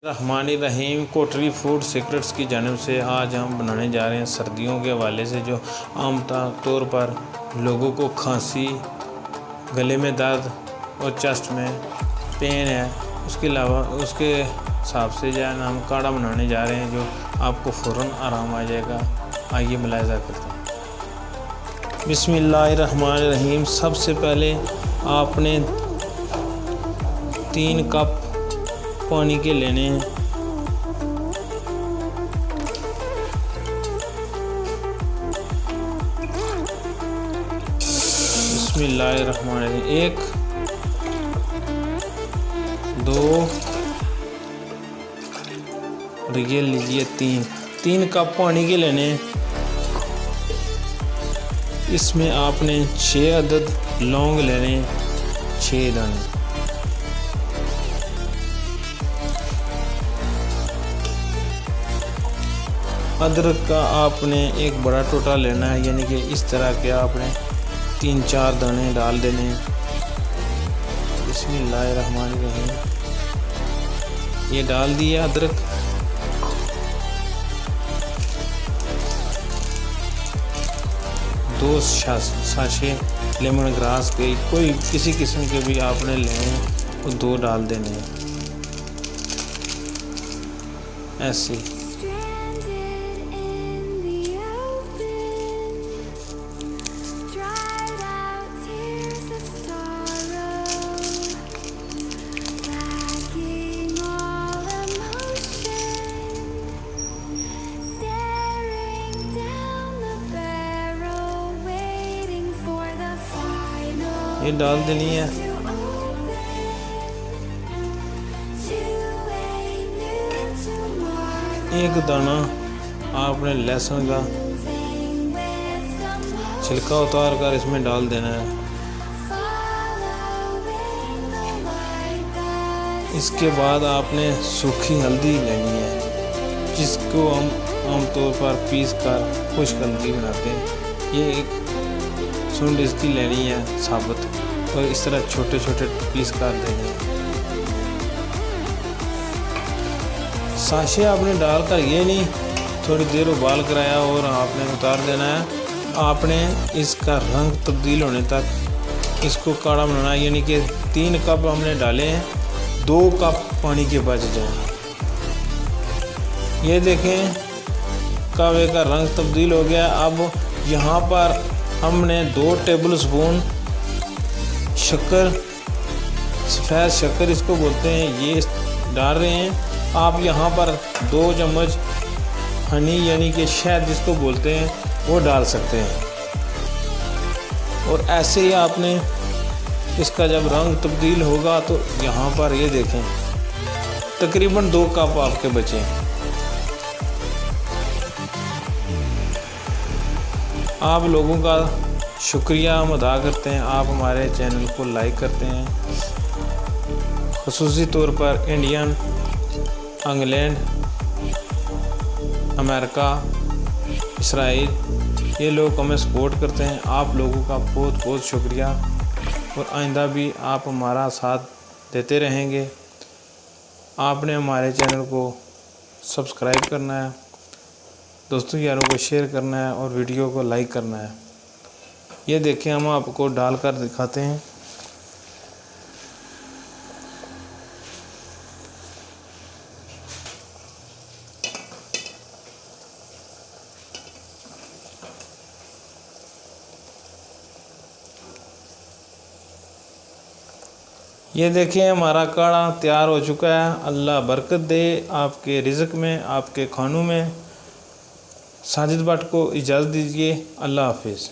रहीम कोटरी food secrets की जानिब से आज हम बनाने जा रहे हैं सर्दियों के हवाले से जो आम तौर पर लोगों को खांसी, गले में दर्द और चेस्ट में पेन है, उसके अलावा उसके हिसाब से जो है ना हम काढ़ा बनाने जा रहे हैं जो आपको फ़ौरन आराम आ जाएगा। आइए मुलाहिज़ा करते हैं। बिस्मिल्लाहिर्रहमानिर्रहीम। सबसे पहले आपने 3 कप पानी के लेने हैं। बिस्मिल्लाहिर्रहमानिर्रहीम। 1 2 और ये लीजिए 3 कप पानी के लेने हैं। इसमें आपने 6 अदद लौंग लेने हैं, 6 दाने। अदरक का आपने एक बड़ा टोटा लेना है, यानी कि इस तरह के आपने 3-4 दाने डाल देने हैं। बिस्मिल्लाहिर्रहमानिर्रहीम। ये डाल दिया अदरक। दो साशे लेमन ग्रास के कोई किसी किस्म के भी आपने लेने हैं, वो 2 डाल देने हैं ऐसे। ये डाल देनी है। एक दाना आपने लहसुन का छिलका उतार कर इसमें डाल देना है। इसके बाद आपने सूखी हल्दी लेनी है, जिसको हम आमतौर पर पीस कर खुश्क हल्दी बनाते हैं। ये एक सुंड इसकी लेनी है साबुत, और इस तरह छोटे छोटे पीस कर देंगे। साशे आपने डालकर ये नहीं थोड़ी देर उबाल कराया और आपने उतार देना है। आपने इसका रंग तब्दील होने तक इसको काढ़ा बनाना है, यानी कि 3 कप हमने डाले हैं, 2 कप पानी के बच जाए। ये देखें कहवे का रंग तब्दील हो गया। अब यहाँ पर हमने 2 टेबल स्पून शक्कर, सफ़ेद शक्कर इसको बोलते हैं, ये डाल रहे हैं। आप यहाँ पर 2 चम्मच हनी यानी कि शहद जिसको बोलते हैं वो डाल सकते हैं। और ऐसे ही आपने इसका जब रंग तब्दील होगा तो यहाँ पर ये देखें तकरीबन 2 कप आपके बचे। आप लोगों का शुक्रिया हम अदा करते हैं, आप हमारे चैनल को लाइक करते हैं। ख़ुसूसी तौर पर इंडियन, इंग्लैंड, अमेरिका, इसराइल ये लोग हमें सपोर्ट करते हैं। आप लोगों का बहुत बहुत शुक्रिया, और आइंदा भी आप हमारा साथ देते रहेंगे। आपने हमारे चैनल को सब्सक्राइब करना है, दोस्तों यारों को शेयर करना है और वीडियो को लाइक करना है। ये देखें हम आपको डालकर दिखाते हैं। ये देखिए हमारा काढ़ा तैयार हो चुका है। अल्लाह बरकत दे आपके रिज़्क़ में, आपके खानों में। साजिद भट्ट को इजाज़त दीजिए। अल्लाह हाफिज़।